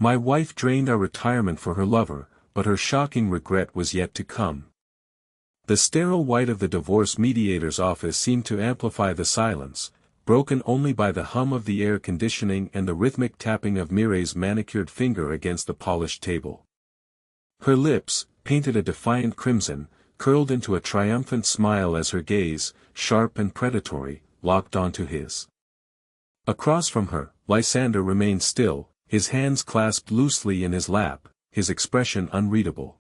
My wife drained our retirement for her lover, but her shocking regret was yet to come. The sterile white of the divorce mediator's office seemed to amplify the silence, broken only by the hum of the air conditioning and the rhythmic tapping of Mireille's manicured finger against the polished table. Her lips, painted a defiant crimson, curled into a triumphant smile as her gaze, sharp and predatory, locked onto his. Across from her, Lysander remained still, his hands clasped loosely in his lap, his expression unreadable.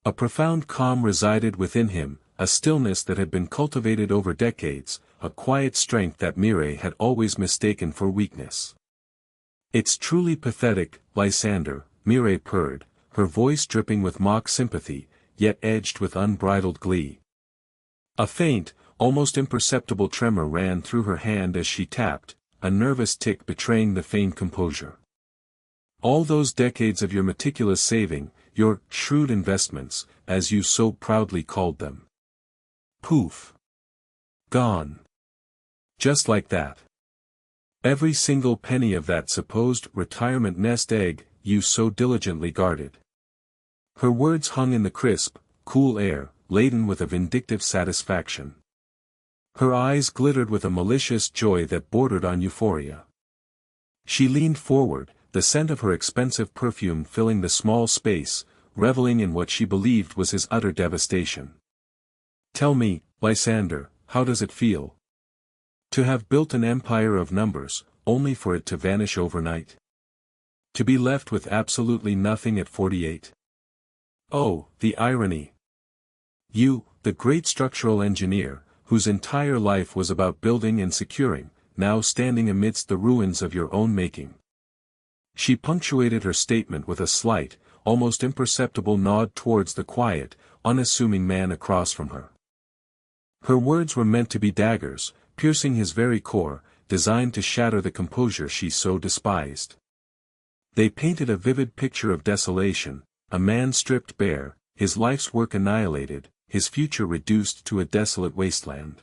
A profound calm resided within him, a stillness that had been cultivated over decades, a quiet strength that Mireille had always mistaken for weakness. "It's truly pathetic, Lysander," Mireille purred, her voice dripping with mock sympathy, yet edged with unbridled glee. A faint, almost imperceptible tremor ran through her hand as she tapped, a nervous tick betraying the feigned composure. "All those decades of your meticulous saving, your shrewd investments, as you so proudly called them. Poof. Gone. Just like that. Every single penny of that supposed retirement nest egg you so diligently guarded." Her words hung in the crisp, cool air, laden with a vindictive satisfaction. Her eyes glittered with a malicious joy that bordered on euphoria. She leaned forward, the scent of her expensive perfume filling the small space, reveling in what she believed was his utter devastation. "Tell me, Lysander, how does it feel? To have built an empire of numbers, only for it to vanish overnight? To be left with absolutely nothing at 48? Oh, the irony. You, the great structural engineer, whose entire life was about building and securing, now standing amidst the ruins of your own making." She punctuated her statement with a slight, almost imperceptible nod towards the quiet, unassuming man across from her. Her words were meant to be daggers, piercing his very core, designed to shatter the composure she so despised. They painted a vivid picture of desolation, a man stripped bare, his life's work annihilated, his future reduced to a desolate wasteland.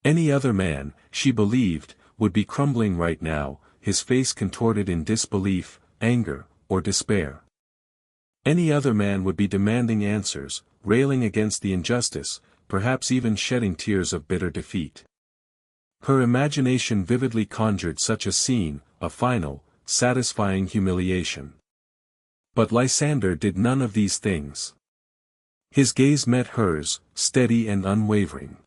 Any other man, she believed, would be crumbling right now, his face contorted in disbelief, anger, or despair. Any other man would be demanding answers, railing against the injustice, perhaps even shedding tears of bitter defeat. Her imagination vividly conjured such a scene, a final, satisfying humiliation. But Lysander did none of these things. His gaze met hers, steady and unwavering.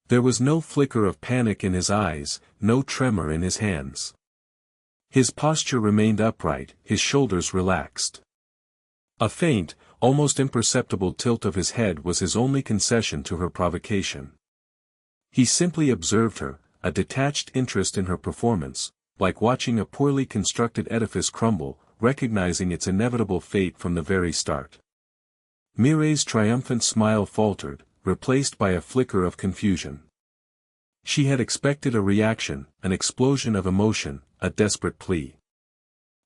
There was no flicker of panic in his eyes, no tremor in his hands. His posture remained upright, his shoulders relaxed. A faint, almost imperceptible tilt of his head was his only concession to her provocation. He simply observed her, a detached interest in her performance, like watching a poorly constructed edifice crumble, recognizing its inevitable fate from the very start. Mireille's triumphant smile faltered, replaced by a flicker of confusion. She had expected a reaction, an explosion of emotion, a desperate plea.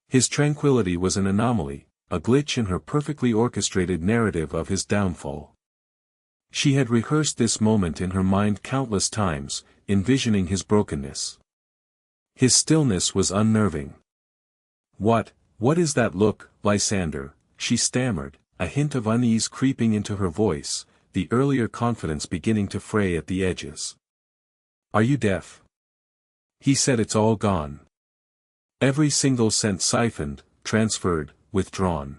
His tranquility was an anomaly, a glitch in her perfectly orchestrated narrative of his downfall. She had rehearsed this moment in her mind countless times, envisioning his brokenness. His stillness was unnerving. What is that look, Lysander?" she stammered, a hint of unease creeping into her voice, the earlier confidence beginning to fray at the edges. "Are you deaf?" He said, "It's all gone. Every single cent siphoned, transferred, withdrawn.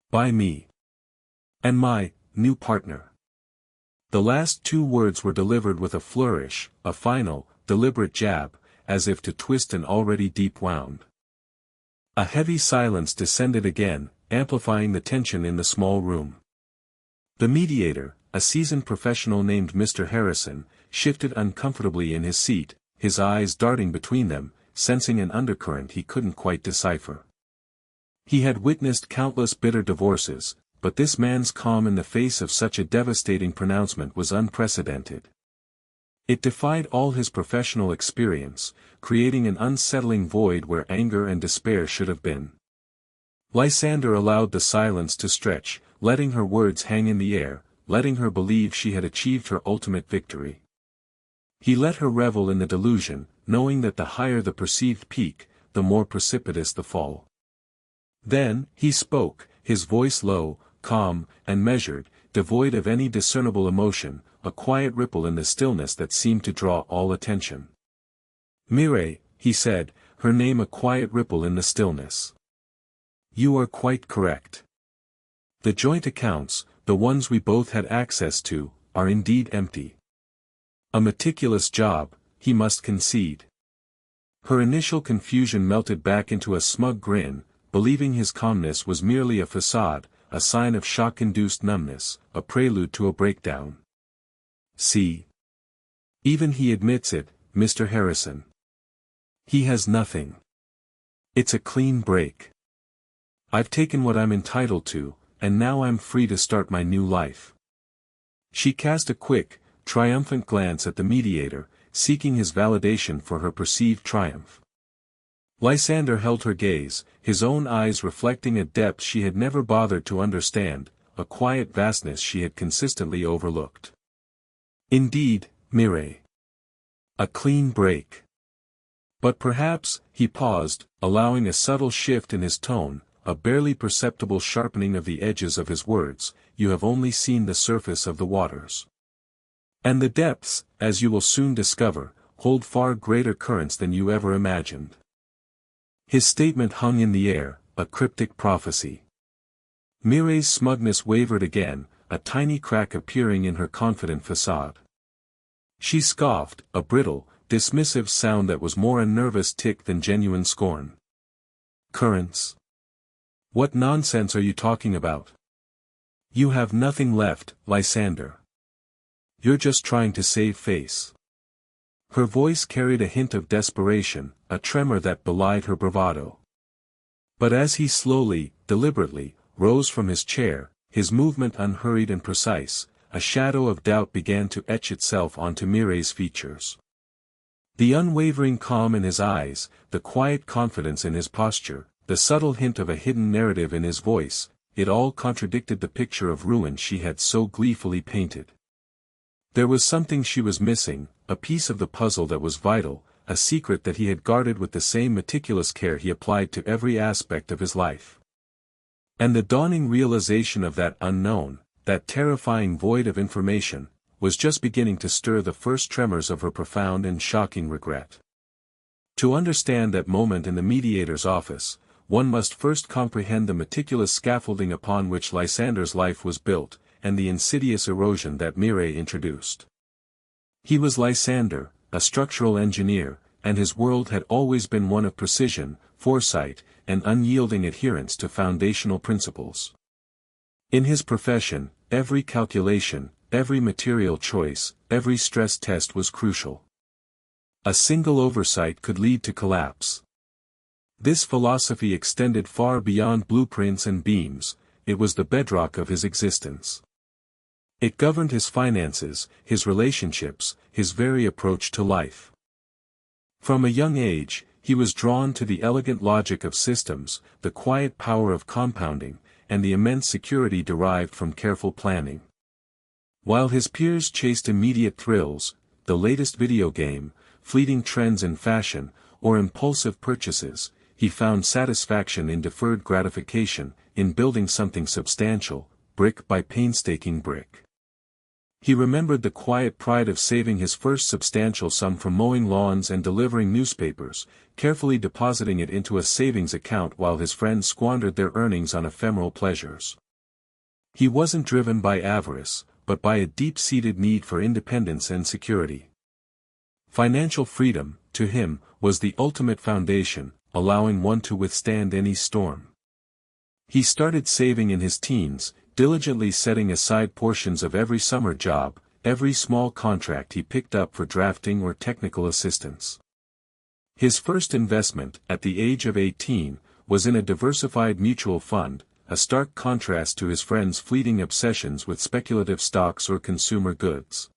By me. And my new partner." The last two words were delivered with a flourish, a final, deliberate jab, as if to twist an already deep wound. A heavy silence descended again, amplifying the tension in the small room. The mediator, a seasoned professional named Mr. Harrison, shifted uncomfortably in his seat, his eyes darting between them, sensing an undercurrent he couldn't quite decipher. He had witnessed countless bitter divorces, but this man's calm in the face of such a devastating pronouncement was unprecedented. It defied all his professional experience, creating an unsettling void where anger and despair should have been. Lysander allowed the silence to stretch, letting her words hang in the air, letting her believe she had achieved her ultimate victory. He let her revel in the delusion, knowing that the higher the perceived peak, the more precipitous the fall. Then, he spoke, his voice low, calm, and measured, devoid of any discernible emotion, a quiet ripple in the stillness that seemed to draw all attention. "Mireille," he said, her name a quiet ripple in the stillness. "You are quite correct. The joint accounts, the ones we both had access to, are indeed empty. A meticulous job, he must concede." Her initial confusion melted back into a smug grin, believing his calmness was merely a facade, a sign of shock-induced numbness, a prelude to a breakdown. "See? Even he admits it, Mr. Harrison. He has nothing. It's a clean break. I've taken what I'm entitled to, and now I'm free to start my new life." She cast a quick, triumphant glance at the mediator, seeking his validation for her perceived triumph. Lysander held her gaze, his own eyes reflecting a depth she had never bothered to understand, a quiet vastness she had consistently overlooked. "Indeed, Mireille. A clean break. But perhaps," he paused, allowing a subtle shift in his tone, a barely perceptible sharpening of the edges of his words, "you have only seen the surface of the waters. And the depths, as you will soon discover, hold far greater currents than you ever imagined." His statement hung in the air, a cryptic prophecy. Mireille's smugness wavered again, a tiny crack appearing in her confident facade. She scoffed, a brittle, dismissive sound that was more a nervous tick than genuine scorn. "Currents? What nonsense are you talking about? You have nothing left, Lysander. You're just trying to save face." Her voice carried a hint of desperation, a tremor that belied her bravado. But as he slowly, deliberately, rose from his chair, his movement unhurried and precise, a shadow of doubt began to etch itself onto Mireille's features. The unwavering calm in his eyes, the quiet confidence in his posture, the subtle hint of a hidden narrative in his voice, it all contradicted the picture of ruin she had so gleefully painted. There was something she was missing, a piece of the puzzle that was vital, a secret that he had guarded with the same meticulous care he applied to every aspect of his life. And the dawning realization of that unknown, that terrifying void of information, was just beginning to stir the first tremors of her profound and shocking regret. To understand that moment in the mediator's office, one must first comprehend the meticulous scaffolding upon which Lysander's life was built, and the insidious erosion that Mireille introduced. He was Lysander, a structural engineer, and his world had always been one of precision, foresight, and unyielding adherence to foundational principles. In his profession, every calculation, every material choice, every stress test was crucial. A single oversight could lead to collapse. This philosophy extended far beyond blueprints and beams, it was the bedrock of his existence. It governed his finances, his relationships, his very approach to life. From a young age, he was drawn to the elegant logic of systems, the quiet power of compounding, and the immense security derived from careful planning. While his peers chased immediate thrills, the latest video game, fleeting trends in fashion, or impulsive purchases, he found satisfaction in deferred gratification, in building something substantial, brick by painstaking brick. He remembered the quiet pride of saving his first substantial sum from mowing lawns and delivering newspapers, carefully depositing it into a savings account while his friends squandered their earnings on ephemeral pleasures. He wasn't driven by avarice, but by a deep-seated need for independence and security. Financial freedom, to him, was the ultimate foundation, allowing one to withstand any storm. He started saving in his teens, diligently setting aside portions of every summer job, every small contract he picked up for drafting or technical assistance. His first investment, at the age of 18, was in a diversified mutual fund, a stark contrast to his friends' fleeting obsessions with speculative stocks or consumer goods.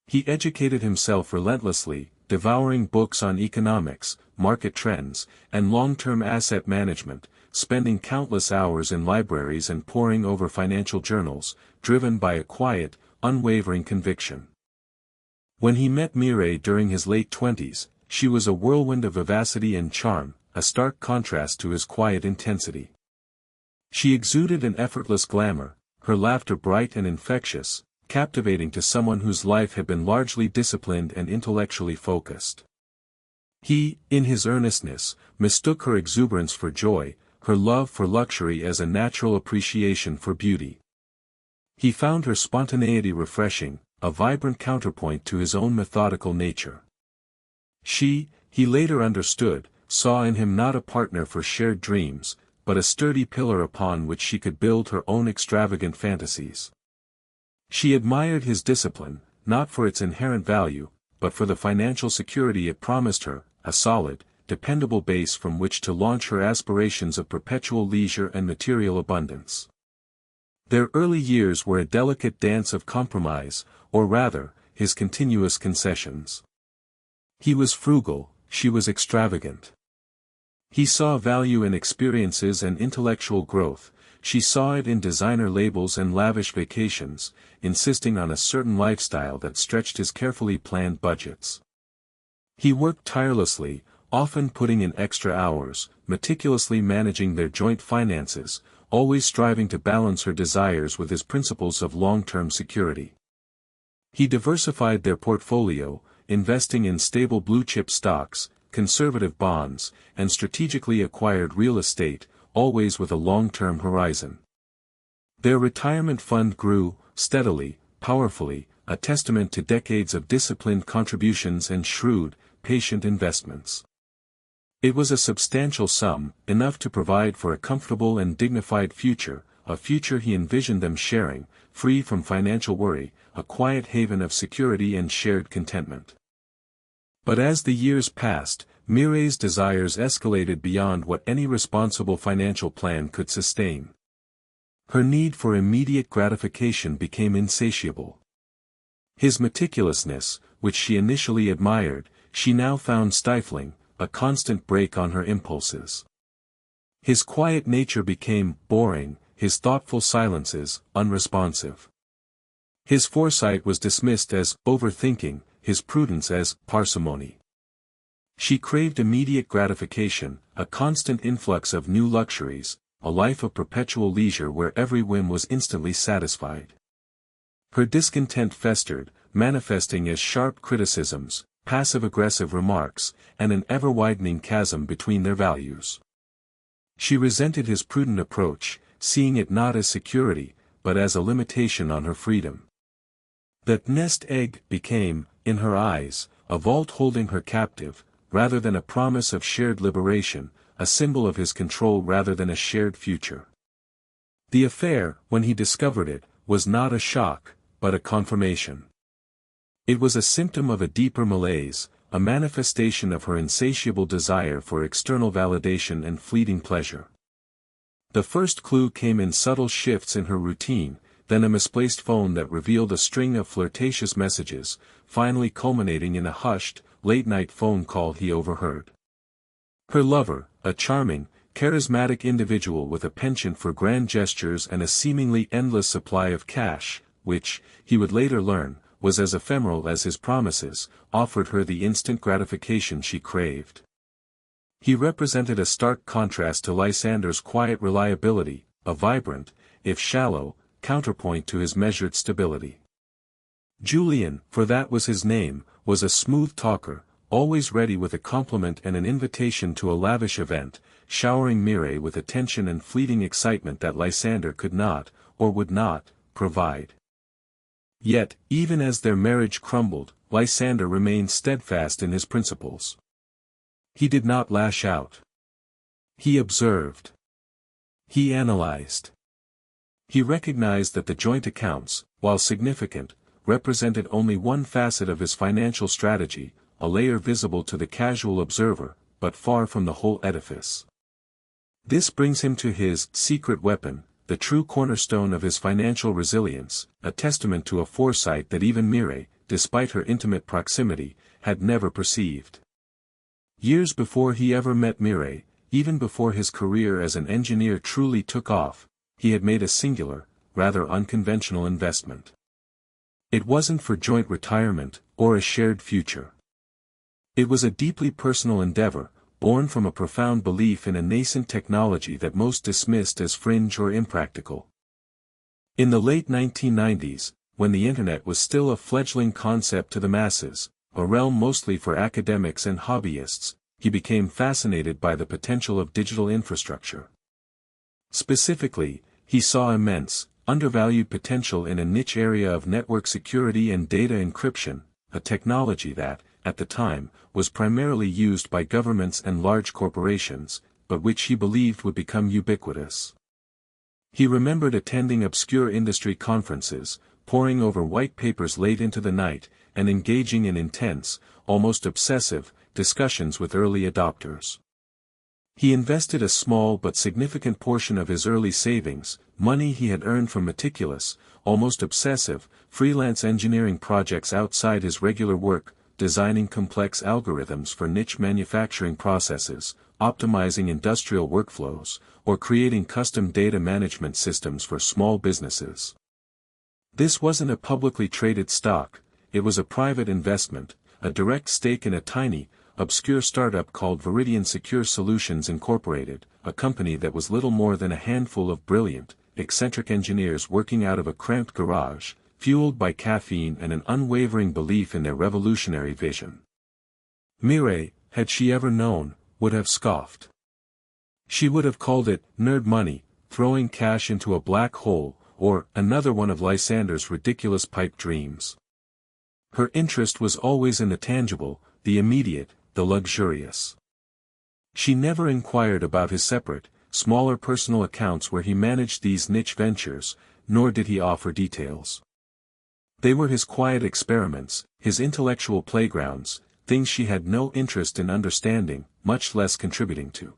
He educated himself relentlessly, devouring books on economics, market trends, and long-term asset management, spending countless hours in libraries and poring over financial journals, driven by a quiet, unwavering conviction. When he met Mireille during his late 20s, she was a whirlwind of vivacity and charm, a stark contrast to his quiet intensity. She exuded an effortless glamour, her laughter bright and infectious, captivating to someone whose life had been largely disciplined and intellectually focused. He, in his earnestness, mistook her exuberance for joy, her love for luxury as a natural appreciation for beauty. He found her spontaneity refreshing, a vibrant counterpoint to his own methodical nature. She, he later understood, saw in him not a partner for shared dreams, but a sturdy pillar upon which she could build her own extravagant fantasies. She admired his discipline, not for its inherent value, but for the financial security it promised her, a solid, dependable base from which to launch her aspirations of perpetual leisure and material abundance. Their early years were a delicate dance of compromise, or rather, his continuous concessions. He was frugal, she was extravagant. He saw value in experiences and intellectual growth, she saw it in designer labels and lavish vacations, insisting on a certain lifestyle that stretched his carefully planned budgets. He worked tirelessly, often putting in extra hours, meticulously managing their joint finances, always striving to balance her desires with his principles of long-term security. He diversified their portfolio, investing in stable blue-chip stocks, conservative bonds, and strategically acquired real estate, always with a long-term horizon. Their retirement fund grew, steadily, powerfully, a testament to decades of disciplined contributions and shrewd, patient investments. It was a substantial sum, enough to provide for a comfortable and dignified future, a future he envisioned them sharing, free from financial worry, a quiet haven of security and shared contentment. But as the years passed, Mireille's desires escalated beyond what any responsible financial plan could sustain. Her need for immediate gratification became insatiable. His meticulousness, which she initially admired, she now found stifling, a constant brake on her impulses. His quiet nature became boring, his thoughtful silences, unresponsive. His foresight was dismissed as overthinking, his prudence as parsimony. She craved immediate gratification, a constant influx of new luxuries, a life of perpetual leisure where every whim was instantly satisfied. Her discontent festered, manifesting as sharp criticisms, passive-aggressive remarks, and an ever-widening chasm between their values. She resented his prudent approach, seeing it not as security, but as a limitation on her freedom. That nest egg became, in her eyes, a vault holding her captive, rather than a promise of shared liberation, a symbol of his control rather than a shared future. The affair, when he discovered it, was not a shock, but a confirmation. It was a symptom of a deeper malaise, a manifestation of her insatiable desire for external validation and fleeting pleasure. The first clue came in subtle shifts in her routine, then a misplaced phone that revealed a string of flirtatious messages, finally culminating in a hushed, late-night phone call he overheard. Her lover, a charming, charismatic individual with a penchant for grand gestures and a seemingly endless supply of cash, which, he would later learn, was as ephemeral as his promises, offered her the instant gratification she craved. He represented a stark contrast to Lysander's quiet reliability, a vibrant, if shallow, counterpoint to his measured stability. Julian, for that was his name, was a smooth talker, always ready with a compliment and an invitation to a lavish event, showering Mireille with attention and fleeting excitement that Lysander could not, or would not, provide. Yet, even as their marriage crumbled, Lysander remained steadfast in his principles. He did not lash out. He observed. He analyzed. He recognized that the joint accounts, while significant, represented only one facet of his financial strategy, a layer visible to the casual observer, but far from the whole edifice. This brings him to his secret weapon, the true cornerstone of his financial resilience, a testament to a foresight that even Mireille, despite her intimate proximity, had never perceived. Years before he ever met Mireille, even before his career as an engineer truly took off, he had made a singular, rather unconventional investment. It wasn't for joint retirement, or a shared future. It was a deeply personal endeavor, born from a profound belief in a nascent technology that most dismissed as fringe or impractical. In the late 1990s, when the Internet was still a fledgling concept to the masses, a realm mostly for academics and hobbyists, he became fascinated by the potential of digital infrastructure. Specifically, he saw immense, undervalued potential in a niche area of network security and data encryption, a technology that, at the time, was primarily used by governments and large corporations, but which he believed would become ubiquitous. He remembered attending obscure industry conferences, poring over white papers late into the night, and engaging in intense, almost obsessive, discussions with early adopters. He invested a small but significant portion of his early savings, money he had earned from meticulous, almost obsessive, freelance engineering projects outside his regular work, designing complex algorithms for niche manufacturing processes, optimizing industrial workflows, or creating custom data management systems for small businesses. This wasn't a publicly traded stock, it was a private investment, a direct stake in a tiny, obscure startup called Veridian Secure Solutions Incorporated, a company that was little more than a handful of brilliant, eccentric engineers working out of a cramped garage, fueled by caffeine and an unwavering belief in their revolutionary vision. Mireille, had she ever known, would have scoffed. She would have called it nerd money, throwing cash into a black hole, or another one of Lysander's ridiculous pipe dreams. Her interest was always in the tangible, the immediate, the luxurious. She never inquired about his separate, smaller personal accounts where he managed these niche ventures, nor did he offer details. They were his quiet experiments, his intellectual playgrounds, things she had no interest in understanding, much less contributing to.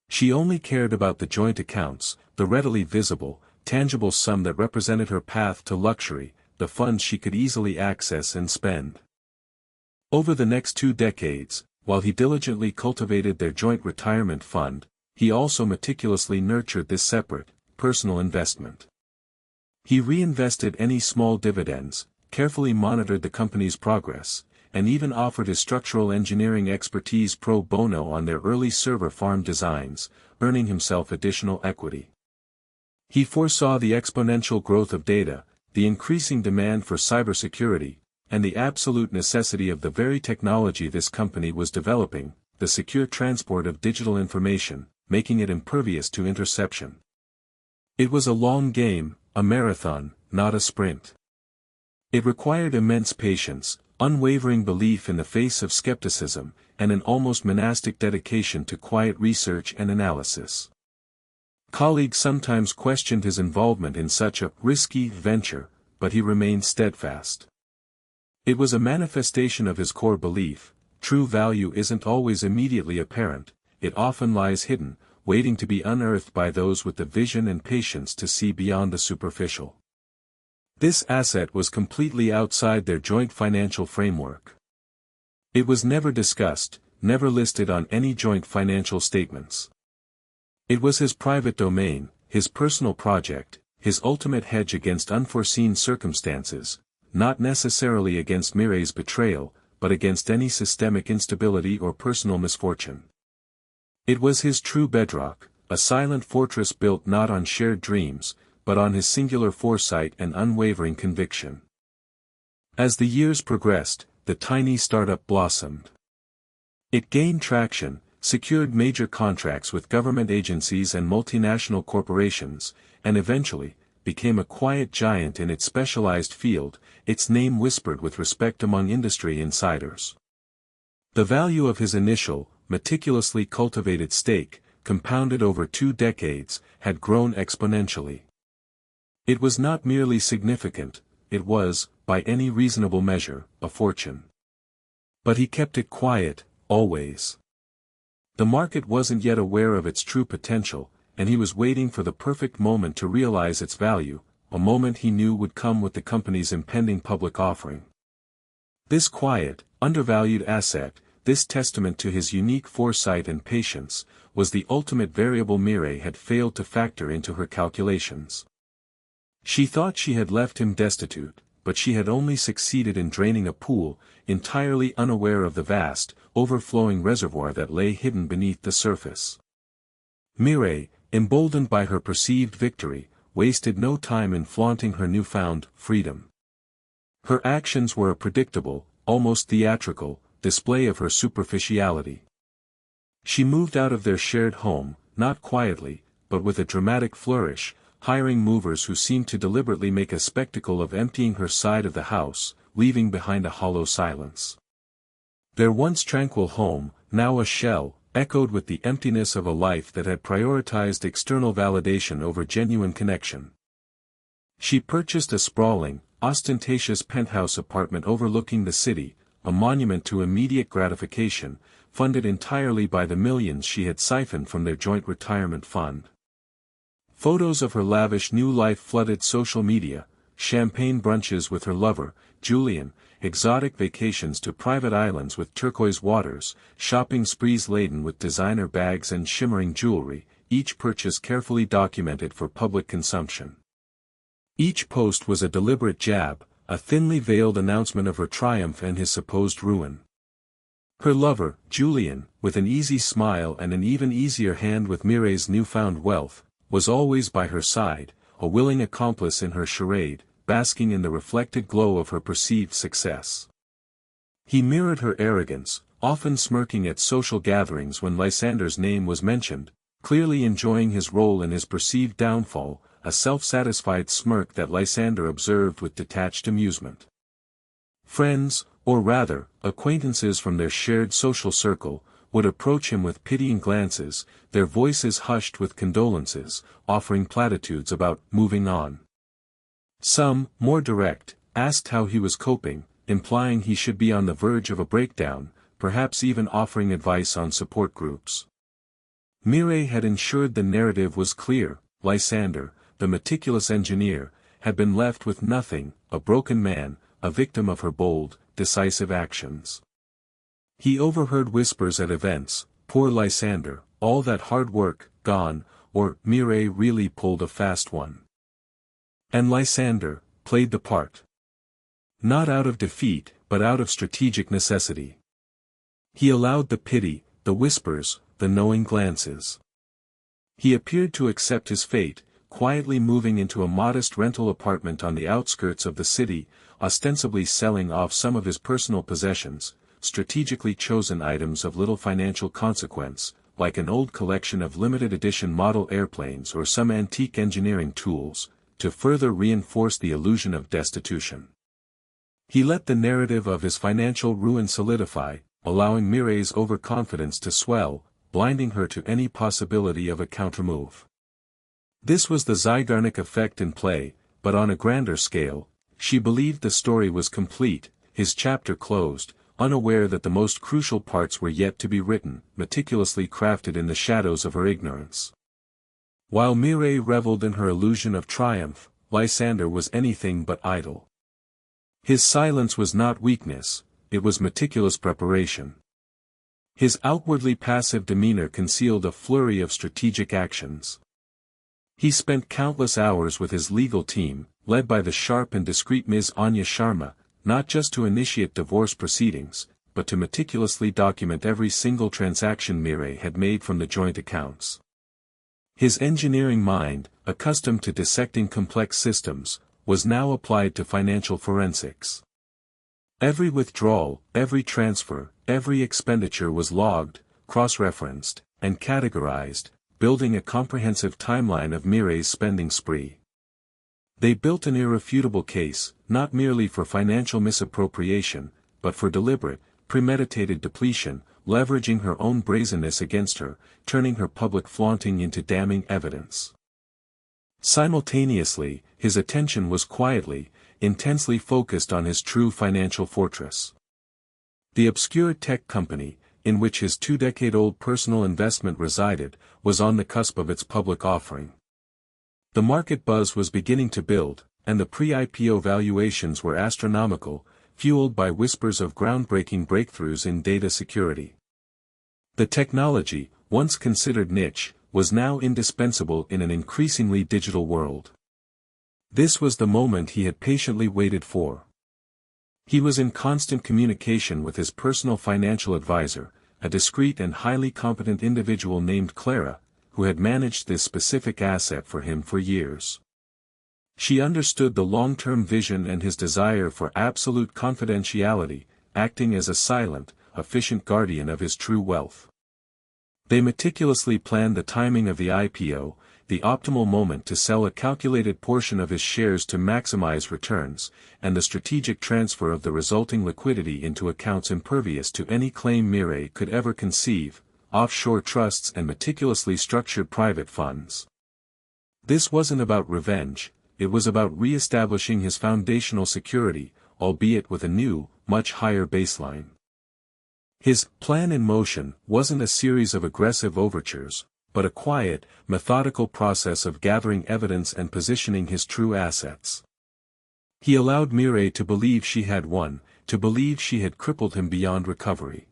She only cared about the joint accounts, the readily visible, tangible sum that represented her path to luxury, the funds she could easily access and spend. Over the next 2 decades, while he diligently cultivated their joint retirement fund, he also meticulously nurtured this separate, personal investment. He reinvested any small dividends, carefully monitored the company's progress, and even offered his structural engineering expertise pro bono on their early server farm designs, earning himself additional equity. He foresaw the exponential growth of data, the increasing demand for cybersecurity, and the absolute necessity of the very technology this company was developing, the secure transport of digital information, making it impervious to interception. It was a long game, a marathon, not a sprint. It required immense patience, unwavering belief in the face of skepticism, and an almost monastic dedication to quiet research and analysis. Colleagues sometimes questioned his involvement in such a risky venture, but he remained steadfast. It was a manifestation of his core belief: true value isn't always immediately apparent, it often lies hidden, waiting to be unearthed by those with the vision and patience to see beyond the superficial. This asset was completely outside their joint financial framework. It was never discussed, never listed on any joint financial statements. It was his private domain, his personal project, his ultimate hedge against unforeseen circumstances, not necessarily against Mireille's betrayal, but against any systemic instability or personal misfortune. It was his true bedrock, a silent fortress built not on shared dreams, but on his singular foresight and unwavering conviction. As the years progressed, the tiny startup blossomed. It gained traction, secured major contracts with government agencies and multinational corporations, and eventually, became a quiet giant in its specialized field, its name whispered with respect among industry insiders. The value of his initial, meticulously cultivated stake, compounded over 2 decades, had grown exponentially. It was not merely significant, it was, by any reasonable measure, a fortune. But he kept it quiet, always. The market wasn't yet aware of its true potential, and he was waiting for the perfect moment to realize its value, a moment he knew would come with the company's impending public offering. This quiet, undervalued asset, this testament to his unique foresight and patience, was the ultimate variable Mireille had failed to factor into her calculations. She thought she had left him destitute, but she had only succeeded in draining a pool, entirely unaware of the vast, overflowing reservoir that lay hidden beneath the surface. Mireille, emboldened by her perceived victory, wasted no time in flaunting her newfound freedom. Her actions were a predictable, almost theatrical, display of her superficiality. She moved out of their shared home, not quietly, but with a dramatic flourish, hiring movers who seemed to deliberately make a spectacle of emptying her side of the house, leaving behind a hollow silence. Their once tranquil home, now a shell, echoed with the emptiness of a life that had prioritized external validation over genuine connection. She purchased a sprawling, ostentatious penthouse apartment overlooking the city, a monument to immediate gratification, funded entirely by the millions she had siphoned from their joint retirement fund. Photos of her lavish new life flooded social media, champagne brunches with her lover, Julien, exotic vacations to private islands with turquoise waters, shopping sprees laden with designer bags and shimmering jewelry, each purchase carefully documented for public consumption. Each post was a deliberate jab, a thinly veiled announcement of her triumph and his supposed ruin. Her lover, Julien, with an easy smile and an even easier hand with Mireille's newfound wealth, was always by her side, a willing accomplice in her charade, basking in the reflected glow of her perceived success. He mirrored her arrogance, often smirking at social gatherings when Lysander's name was mentioned, clearly enjoying his role in his perceived downfall, a self-satisfied smirk that Lysander observed with detached amusement. Friends, or rather, acquaintances from their shared social circle, would approach him with pitying glances, their voices hushed with condolences, offering platitudes about moving on. Some, more direct, asked how he was coping, implying he should be on the verge of a breakdown, perhaps even offering advice on support groups. Mireille had ensured the narrative was clear. Lysander, the meticulous engineer, had been left with nothing, a broken man, a victim of her bold, decisive actions. He overheard whispers at events, poor Lysander, all that hard work, gone, or Mireille really pulled a fast one. And Lysander played the part. Not out of defeat, but out of strategic necessity. He allowed the pity, the whispers, the knowing glances. He appeared to accept his fate, quietly moving into a modest rental apartment on the outskirts of the city, ostensibly selling off some of his personal possessions, strategically chosen items of little financial consequence, like an old collection of limited edition model airplanes or some antique engineering tools, to further reinforce the illusion of destitution. He let the narrative of his financial ruin solidify, allowing Mireille's overconfidence to swell, blinding her to any possibility of a countermove. This was the Zygarnik effect in play, but on a grander scale. She believed the story was complete, his chapter closed, unaware that the most crucial parts were yet to be written, meticulously crafted in the shadows of her ignorance. While Mireille reveled in her illusion of triumph, Lysander was anything but idle. His silence was not weakness, it was meticulous preparation. His outwardly passive demeanor concealed a flurry of strategic actions. He spent countless hours with his legal team, led by the sharp and discreet Ms. Anya Sharma, not just to initiate divorce proceedings, but to meticulously document every single transaction Mireille had made from the joint accounts. His engineering mind, accustomed to dissecting complex systems, was now applied to financial forensics. Every withdrawal, every transfer, every expenditure was logged, cross-referenced, and categorized, building a comprehensive timeline of Mireille's spending spree. They built an irrefutable case, not merely for financial misappropriation, but for deliberate, premeditated depletion, leveraging her own brazenness against her, turning her public flaunting into damning evidence. Simultaneously, his attention was quietly, intensely focused on his true financial fortress. The obscure tech company, in which his 2-decade-old personal investment resided, was on the cusp of its public offering. The market buzz was beginning to build, and the pre-IPO valuations were astronomical, fueled by whispers of groundbreaking breakthroughs in data security. The technology, once considered niche, was now indispensable in an increasingly digital world. This was the moment he had patiently waited for. He was in constant communication with his personal financial advisor, a discreet and highly competent individual named Clara, who had managed this specific asset for him for years. She understood the long-term vision and his desire for absolute confidentiality, acting as a silent, efficient guardian of his true wealth. They meticulously planned the timing of the IPO, the optimal moment to sell a calculated portion of his shares to maximize returns, and the strategic transfer of the resulting liquidity into accounts impervious to any claim Mireille could ever conceive, offshore trusts and meticulously structured private funds. This wasn't about revenge, it was about re-establishing his foundational security, albeit with a new, much higher baseline. His plan in motion wasn't a series of aggressive overtures, but a quiet, methodical process of gathering evidence and positioning his true assets. He allowed Mireille to believe she had won, to believe she had crippled him beyond recovery.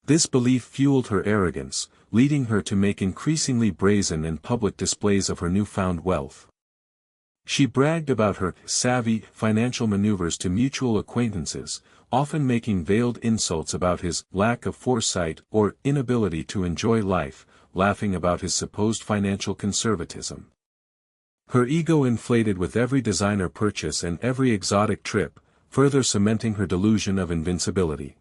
This belief fueled her arrogance, leading her to make increasingly brazen and public displays of her newfound wealth. She bragged about her savvy financial maneuvers to mutual acquaintances, often making veiled insults about his lack of foresight or inability to enjoy life, laughing about his supposed financial conservatism. Her ego inflated with every designer purchase and every exotic trip, further cementing her delusion of invincibility.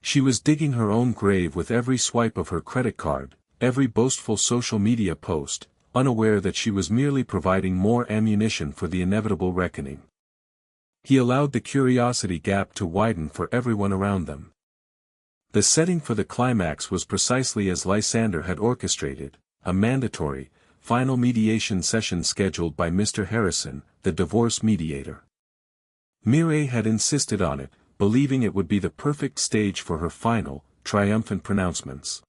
She was digging her own grave with every swipe of her credit card, every boastful social media post, unaware that she was merely providing more ammunition for the inevitable reckoning. He allowed the curiosity gap to widen for everyone around them. The setting for the climax was precisely as Lysander had orchestrated, a mandatory, final mediation session scheduled by Mr. Harrison, the divorce mediator. Mireille had insisted on it, believing it would be the perfect stage for her final, triumphant pronouncements.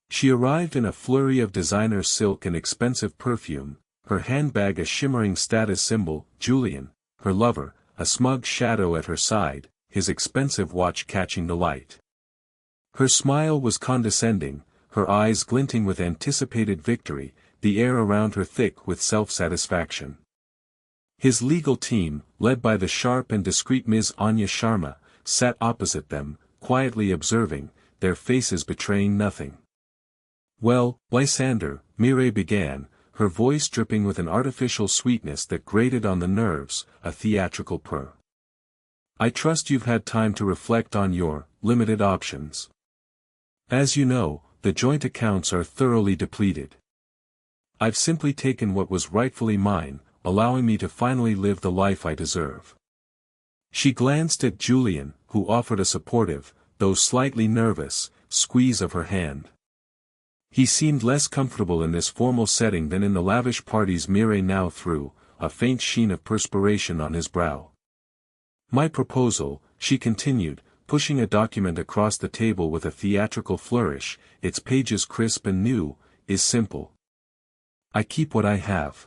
She arrived in a flurry of designer silk and expensive perfume, her handbag a shimmering status symbol, Julian, her lover, a smug shadow at her side, his expensive watch catching the light. Her smile was condescending, her eyes glinting with anticipated victory, the air around her thick with self-satisfaction. His legal team, led by the sharp and discreet Ms. Anya Sharma, sat opposite them, quietly observing, their faces betraying nothing. "Well, Lysander," Mireille began, her voice dripping with an artificial sweetness that grated on the nerves, a theatrical purr. "I trust you've had time to reflect on your limited options. As you know, the joint accounts are thoroughly depleted. I've simply taken what was rightfully mine, allowing me to finally live the life I deserve." She glanced at Julian, who offered a supportive, though slightly nervous, squeeze of her hand. He seemed less comfortable in this formal setting than in the lavish parties Mireille now threw, a faint sheen of perspiration on his brow. "My proposal," she continued, pushing a document across the table with a theatrical flourish, its pages crisp and new, "is simple. I keep what I have.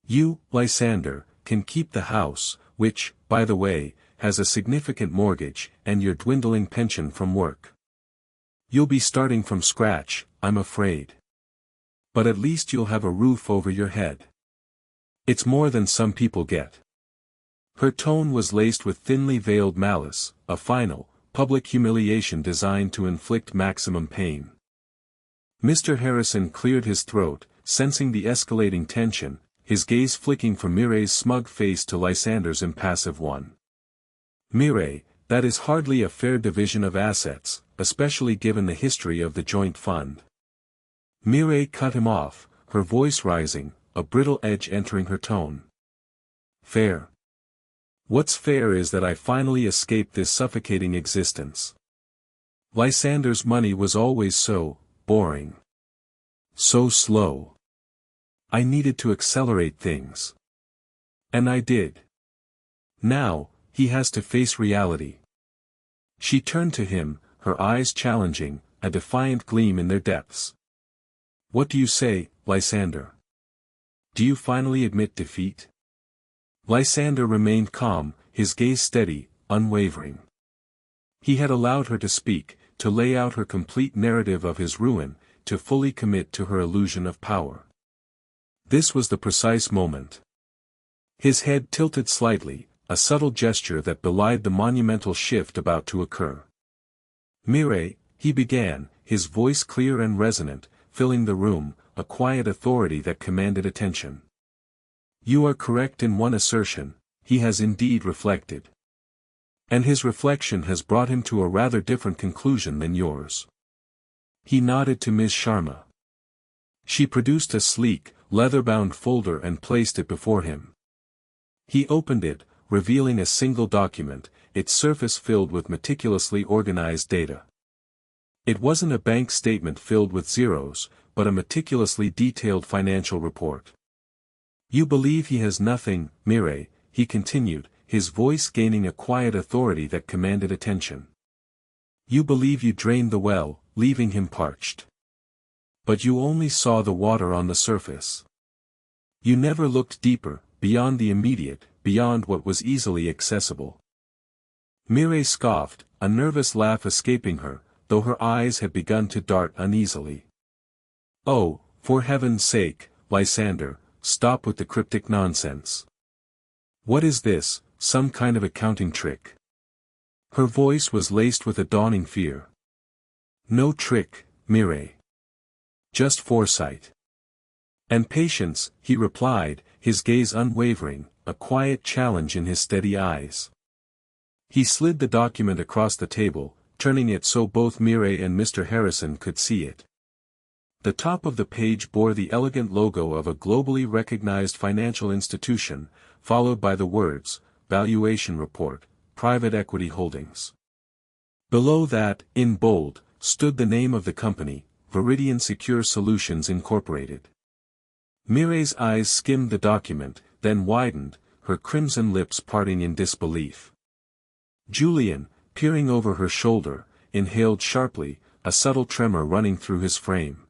You, Lysander, can keep the house, which, by the way, has a significant mortgage, and your dwindling pension from work. You'll be starting from scratch, I'm afraid. But at least you'll have a roof over your head. It's more than some people get." Her tone was laced with thinly veiled malice, a final, public humiliation designed to inflict maximum pain. Mr. Harrison cleared his throat, sensing the escalating tension, his gaze flicking from Mireille's smug face to Lysander's impassive one. "Mireille, that is hardly a fair division of assets, especially given the history of the joint fund." Mireille cut him off, her voice rising, a brittle edge entering her tone. "Fair? What's fair is that I finally escaped this suffocating existence. Lysander's money was always so boring. So slow. I needed to accelerate things. And I did. Now, he has to face reality." She turned to him, her eyes challenging, a defiant gleam in their depths. "What do you say, Lysander? Do you finally admit defeat?" Lysander remained calm, his gaze steady, unwavering. He had allowed her to speak, to lay out her complete narrative of his ruin, to fully commit to her illusion of power. This was the precise moment. His head tilted slightly, a subtle gesture that belied the monumental shift about to occur. "Mireille," he began, his voice clear and resonant, filling the room, a quiet authority that commanded attention. "You are correct in one assertion, he has indeed reflected. And his reflection has brought him to a rather different conclusion than yours." He nodded to Ms. Sharma. She produced a sleek, leather-bound folder and placed it before him. He opened it, revealing a single document, its surface filled with meticulously organized data. It wasn't a bank statement filled with zeros, but a meticulously detailed financial report. "You believe he has nothing, Mireille," he continued, his voice gaining a quiet authority that commanded attention. "You believe you drained the well, leaving him parched. But you only saw the water on the surface. You never looked deeper, beyond the immediate, beyond what was easily accessible." Mireille scoffed, a nervous laugh escaping her, though her eyes had begun to dart uneasily. "Oh, for heaven's sake, Lysander, stop with the cryptic nonsense. What is this, some kind of accounting trick?" Her voice was laced with a dawning fear. "No trick, Mireille. Just foresight. And patience," he replied, his gaze unwavering, a quiet challenge in his steady eyes. He slid the document across the table, turning it so both Mireille and Mr. Harrison could see it. The top of the page bore the elegant logo of a globally recognized financial institution, followed by the words, "Valuation Report, Private Equity Holdings." Below that, in bold, stood the name of the company, Viridian Secure Solutions Incorporated. Mireille's eyes skimmed the document, then widened, her crimson lips parting in disbelief. Julian, peering over her shoulder, inhaled sharply, a subtle tremor running through his frame.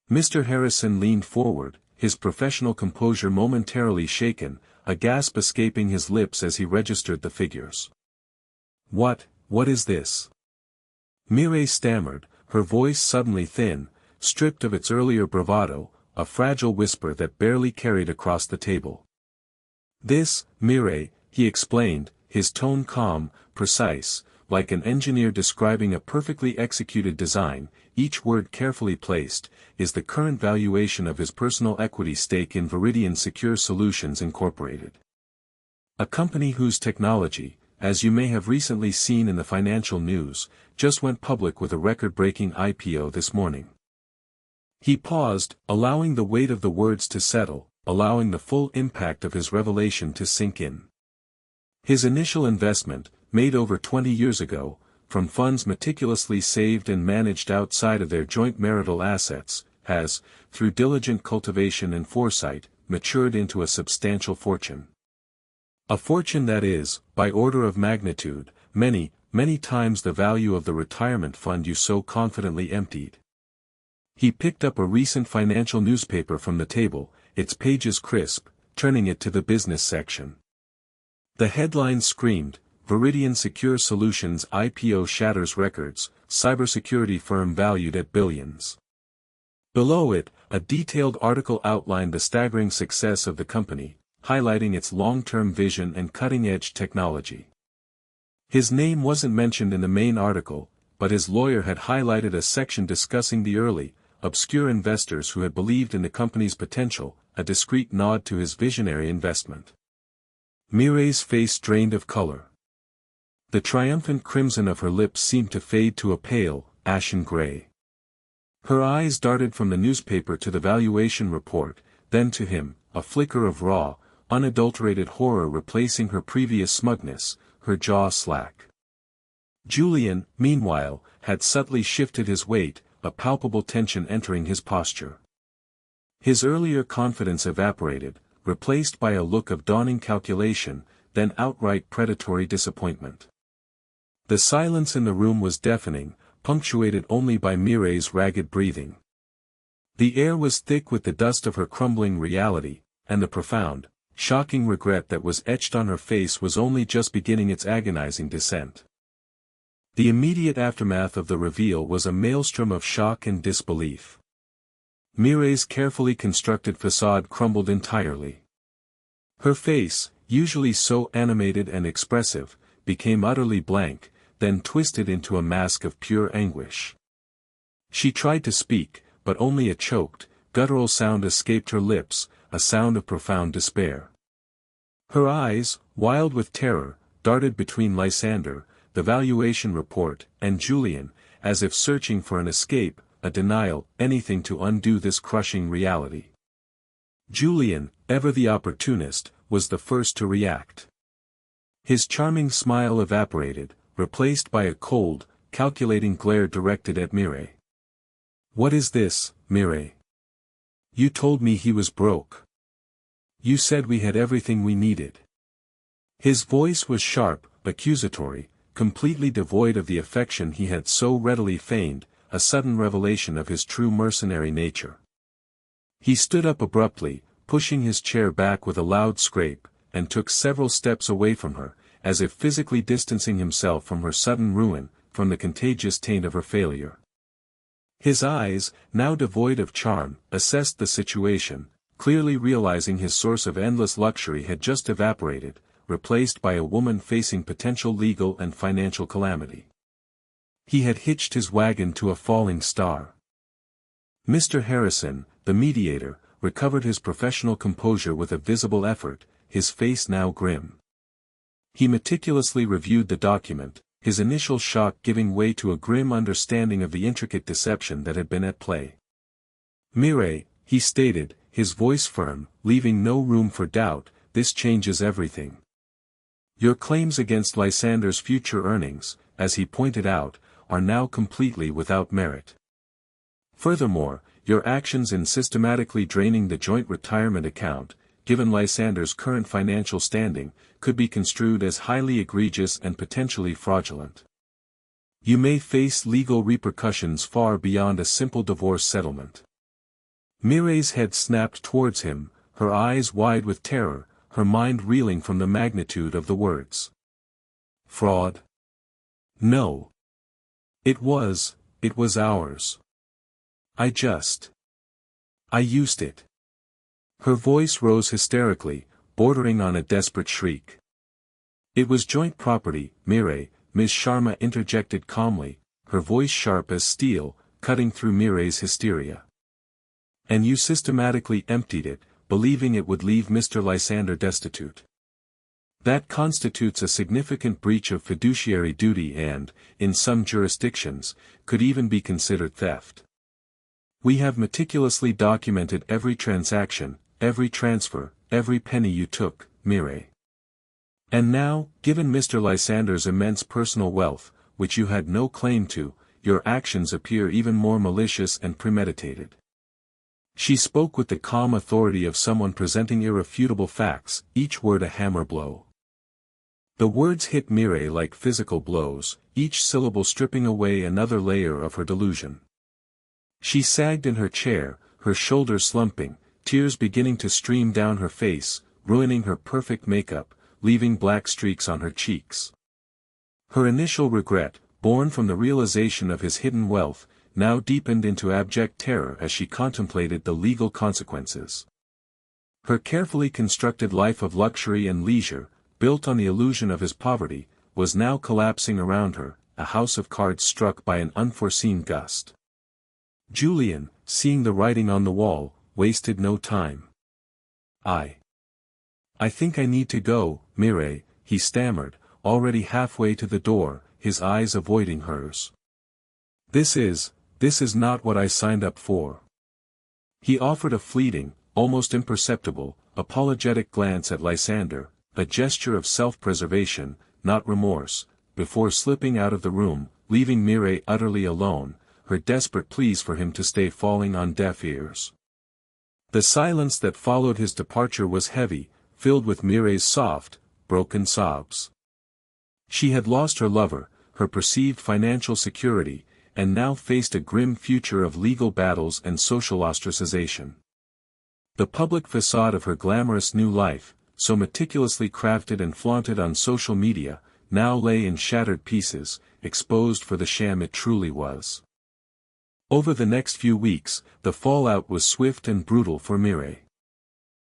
Mr. Harrison leaned forward, his professional composure momentarily shaken, a gasp escaping his lips as he registered the figures. What is this?" Mireille stammered, her voice suddenly thin, stripped of its earlier bravado, a fragile whisper that barely carried across the table. "This, Mireille," he explained, his tone calm, precise, like an engineer describing a perfectly executed design, each word carefully placed, "is the current valuation of his personal equity stake in Viridian Secure Solutions Incorporated. A company whose technology, as you may have recently seen in the financial news, just went public with a record-breaking IPO this morning." He paused, allowing the weight of the words to settle, allowing the full impact of his revelation to sink in. His initial investment, made over 20 years ago, from funds meticulously saved and managed outside of their joint marital assets, has, through diligent cultivation and foresight, matured into a substantial fortune. A fortune that is, by order of magnitude, many, many times the value of the retirement fund you so confidently emptied. He picked up a recent financial newspaper from the table, its pages crisp, turning it to the business section. The headline screamed, "Viridian Secure Solutions IPO shatters records, cybersecurity firm valued at billions." Below it, a detailed article outlined the staggering success of the company, highlighting its long-term vision and cutting-edge technology. His name wasn't mentioned in the main article, but his lawyer had highlighted a section discussing the early, obscure investors who had believed in the company's potential, a discreet nod to his visionary investment. Mireille's face drained of color. The triumphant crimson of her lips seemed to fade to a pale, ashen gray. Her eyes darted from the newspaper to the valuation report, then to him, a flicker of raw, unadulterated horror replacing her previous smugness, her jaw slack. Julian, meanwhile, had subtly shifted his weight, a palpable tension entering his posture. His earlier confidence evaporated, replaced by a look of dawning calculation, then outright predatory disappointment. The silence in the room was deafening, punctuated only by Mireille's ragged breathing. The air was thick with the dust of her crumbling reality, and the profound, shocking regret that was etched on her face was only just beginning its agonizing descent. The immediate aftermath of the reveal was a maelstrom of shock and disbelief. Mireille's carefully constructed facade crumbled entirely. Her face, usually so animated and expressive, became utterly blank, then twisted into a mask of pure anguish. She tried to speak, but only a choked, guttural sound escaped her lips, a sound of profound despair. Her eyes, wild with terror, darted between Lysander, the valuation report, and Julian, as if searching for an escape, a denial, anything to undo this crushing reality. Julian, ever the opportunist, was the first to react. His charming smile evaporated, replaced by a cold, calculating glare directed at Mireille. "What is this, Mireille? You told me he was broke. You said we had everything we needed." His voice was sharp, accusatory, completely devoid of the affection he had so readily feigned, a sudden revelation of his true mercenary nature. He stood up abruptly, pushing his chair back with a loud scrape, and took several steps away from her, as if physically distancing himself from her sudden ruin, from the contagious taint of her failure. His eyes, now devoid of charm, assessed the situation, clearly realizing his source of endless luxury had just evaporated, replaced by a woman facing potential legal and financial calamity. He had hitched his wagon to a falling star. Mr. Harrison, the mediator, recovered his professional composure with a visible effort, his face now grim. He meticulously reviewed the document, his initial shock giving way to a grim understanding of the intricate deception that had been at play. "Mireille," he stated, his voice firm, leaving no room for doubt, "this changes everything. Your claims against Lysander's future earnings, as he pointed out, are now completely without merit. Furthermore, your actions in systematically draining the joint retirement account, given Lysander's current financial standing, could be construed as highly egregious and potentially fraudulent. You may face legal repercussions far beyond a simple divorce settlement." Mireille's head snapped towards him, her eyes wide with terror, her mind reeling from the magnitude of the words. Fraud? No. It was ours. I used it. Her voice rose hysterically, bordering on a desperate shriek. "It was joint property, Mireille," Ms. Sharma interjected calmly, her voice sharp as steel, cutting through Mireille's hysteria. "And you systematically emptied it, believing it would leave Mr. Lysander destitute. That constitutes a significant breach of fiduciary duty and, in some jurisdictions, could even be considered theft. We have meticulously documented every transaction, every transfer, every penny you took, Mireille. And now, given Mr. Lysander's immense personal wealth, which you had no claim to, your actions appear even more malicious and premeditated." She spoke with the calm authority of someone presenting irrefutable facts, each word a hammer blow. The words hit Mireille like physical blows, each syllable stripping away another layer of her delusion. She sagged in her chair, her shoulders slumping, tears beginning to stream down her face, ruining her perfect makeup, leaving black streaks on her cheeks. Her initial regret, born from the realization of his hidden wealth, now deepened into abject terror as she contemplated the legal consequences. Her carefully constructed life of luxury and leisure, built on the illusion of his poverty, was now collapsing around her, a house of cards struck by an unforeseen gust. Julian, seeing the writing on the wall, wasted no time. I think I need to go, Mireille," he stammered, already halfway to the door, his eyes avoiding hers. This is not what I signed up for." He offered a fleeting, almost imperceptible, apologetic glance at Lysander, a gesture of self-preservation, not remorse, before slipping out of the room, leaving Mireille utterly alone, her desperate pleas for him to stay falling on deaf ears. The silence that followed his departure was heavy, filled with Mireille's soft, broken sobs. She had lost her lover, her perceived financial security, and now faced a grim future of legal battles and social ostracization. The public facade of her glamorous new life, so meticulously crafted and flaunted on social media, now lay in shattered pieces, exposed for the sham it truly was. Over the next few weeks, the fallout was swift and brutal for Mireille.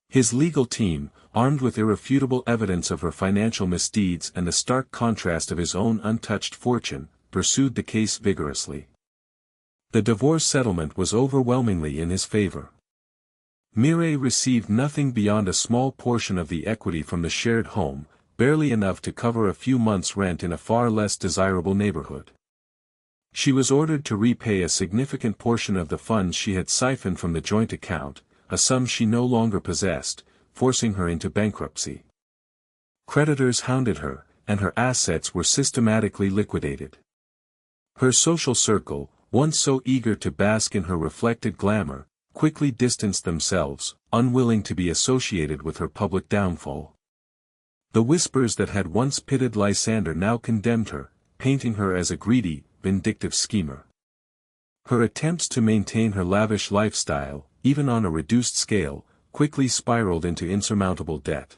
His legal team, armed with irrefutable evidence of her financial misdeeds and the stark contrast of his own untouched fortune, pursued the case vigorously. The divorce settlement was overwhelmingly in his favor. Mireille received nothing beyond a small portion of the equity from the shared home, barely enough to cover a few months' rent in a far less desirable neighborhood. She was ordered to repay a significant portion of the funds she had siphoned from the joint account, a sum she no longer possessed, forcing her into bankruptcy. Creditors hounded her, and her assets were systematically liquidated. Her social circle, once so eager to bask in her reflected glamour, quickly distanced themselves, unwilling to be associated with her public downfall. The whispers that had once pitted Lysander now condemned her, painting her as a greedy, vindictive schemer. Her attempts to maintain her lavish lifestyle, even on a reduced scale, quickly spiraled into insurmountable debt.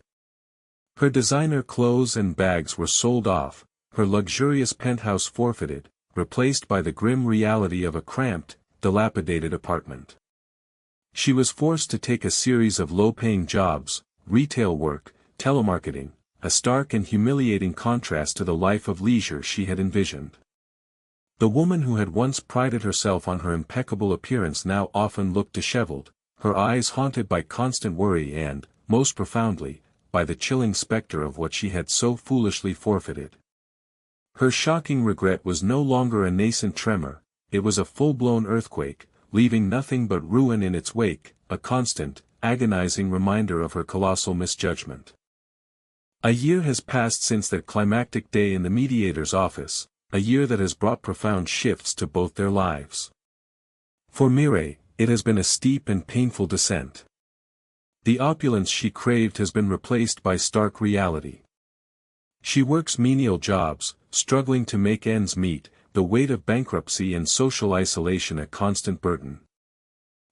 Her designer clothes and bags were sold off, her luxurious penthouse forfeited, replaced by the grim reality of a cramped, dilapidated apartment. She was forced to take a series of low-paying jobs, retail work, telemarketing, a stark and humiliating contrast to the life of leisure she had envisioned. The woman who had once prided herself on her impeccable appearance now often looked disheveled, her eyes haunted by constant worry and, most profoundly, by the chilling specter of what she had so foolishly forfeited. Her shocking regret was no longer a nascent tremor, it was a full-blown earthquake, leaving nothing but ruin in its wake, a constant, agonizing reminder of her colossal misjudgment. A year has passed since that climactic day in the mediator's office, a year that has brought profound shifts to both their lives. For Mireille, it has been a steep and painful descent. The opulence she craved has been replaced by stark reality. She works menial jobs, struggling to make ends meet, the weight of bankruptcy and social isolation a constant burden.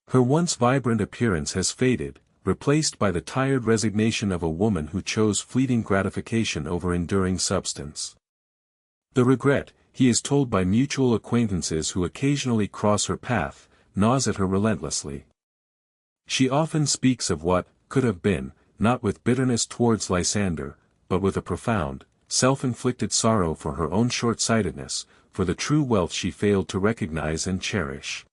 Her once vibrant appearance has faded, replaced by the tired resignation of a woman who chose fleeting gratification over enduring substance. The regret, he is told by mutual acquaintances who occasionally cross her path, gnaws at her relentlessly. She often speaks of what could have been, not with bitterness towards Lysander, but with a profound, self-inflicted sorrow for her own short-sightedness, for the true wealth she failed to recognize and cherish.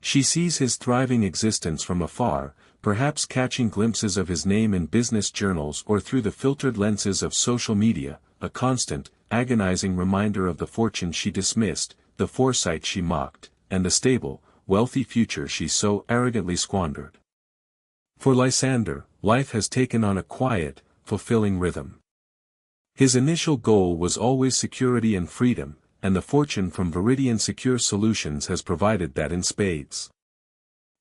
She sees his thriving existence from afar, perhaps catching glimpses of his name in business journals or through the filtered lenses of social media, a constant, agonizing reminder of the fortune she dismissed, the foresight she mocked, and the stable, wealthy future she so arrogantly squandered. For Lysander, life has taken on a quiet, fulfilling rhythm. His initial goal was always security and freedom, and the fortune from Viridian Secure Solutions has provided that in spades.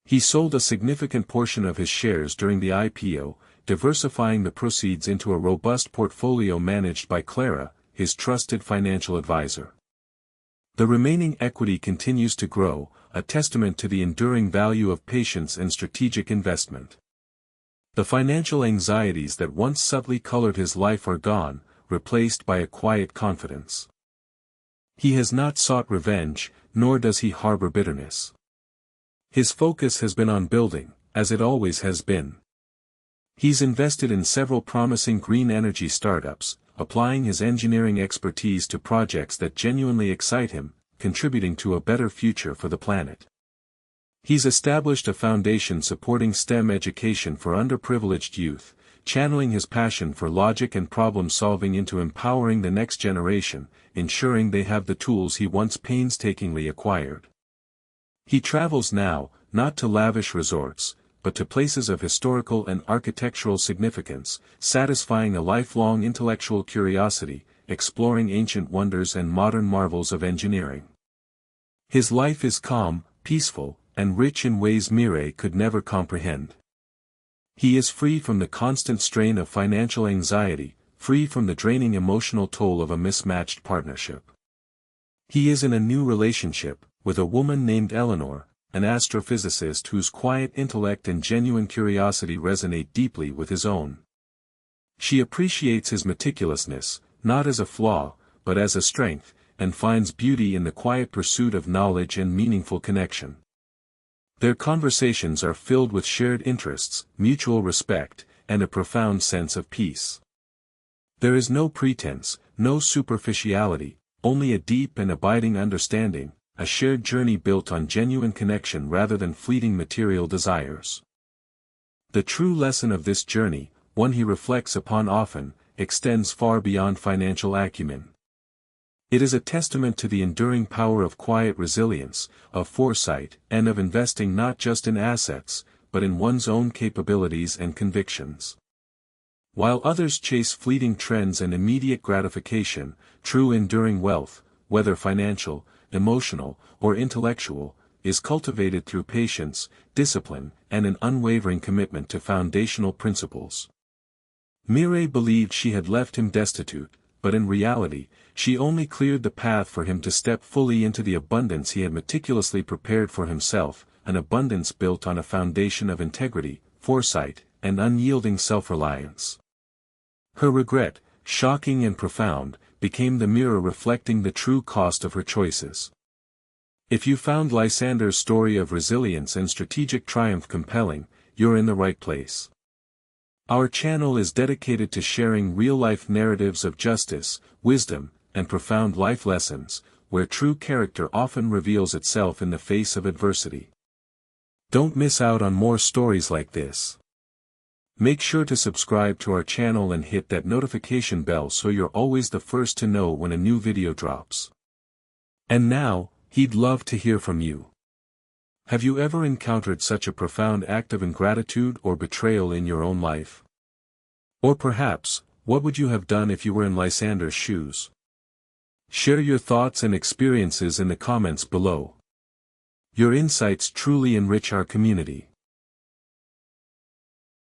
He sold a significant portion of his shares during the IPO, diversifying the proceeds into a robust portfolio managed by Clara, his trusted financial advisor. The remaining equity continues to grow, a testament to the enduring value of patience and strategic investment. The financial anxieties that once subtly colored his life are gone, replaced by a quiet confidence. He has not sought revenge, nor does he harbor bitterness. His focus has been on building, as it always has been. He's invested in several promising green energy startups, applying his engineering expertise to projects that genuinely excite him, contributing to a better future for the planet. He's established a foundation supporting STEM education for underprivileged youth, channeling his passion for logic and problem-solving into empowering the next generation, ensuring they have the tools he once painstakingly acquired. He travels now, not to lavish resorts, but to places of historical and architectural significance, satisfying a lifelong intellectual curiosity, exploring ancient wonders and modern marvels of engineering. His life is calm, peaceful, and rich in ways Mireille could never comprehend. He is free from the constant strain of financial anxiety, free from the draining emotional toll of a mismatched partnership. He is in a new relationship, with a woman named Eleanor, an astrophysicist whose quiet intellect and genuine curiosity resonate deeply with his own. She appreciates his meticulousness, not as a flaw, but as a strength, and finds beauty in the quiet pursuit of knowledge and meaningful connection. Their conversations are filled with shared interests, mutual respect, and a profound sense of peace. There is no pretense, no superficiality, only a deep and abiding understanding, a shared journey built on genuine connection rather than fleeting material desires. The true lesson of this journey, one he reflects upon often, extends far beyond financial acumen. It is a testament to the enduring power of quiet resilience, of foresight, and of investing not just in assets, but in one's own capabilities and convictions. While others chase fleeting trends and immediate gratification, true enduring wealth, whether financial, emotional, or intellectual, is cultivated through patience, discipline, and an unwavering commitment to foundational principles. Mireille believed she had left him destitute, but in reality, she only cleared the path for him to step fully into the abundance he had meticulously prepared for himself, an abundance built on a foundation of integrity, foresight, and unyielding self-reliance. Her regret, shocking and profound, became the mirror reflecting the true cost of her choices. If you found Lysander's story of resilience and strategic triumph compelling, you're in the right place. Our channel is dedicated to sharing real-life narratives of justice, wisdom, and profound life lessons, where true character often reveals itself in the face of adversity. Don't miss out on more stories like this. Make sure to subscribe to our channel and hit that notification bell so you're always the first to know when a new video drops. And now, he'd love to hear from you. Have you ever encountered such a profound act of ingratitude or betrayal in your own life? Or perhaps, what would you have done if you were in Lysander's shoes? Share your thoughts and experiences in the comments below. Your insights truly enrich our community.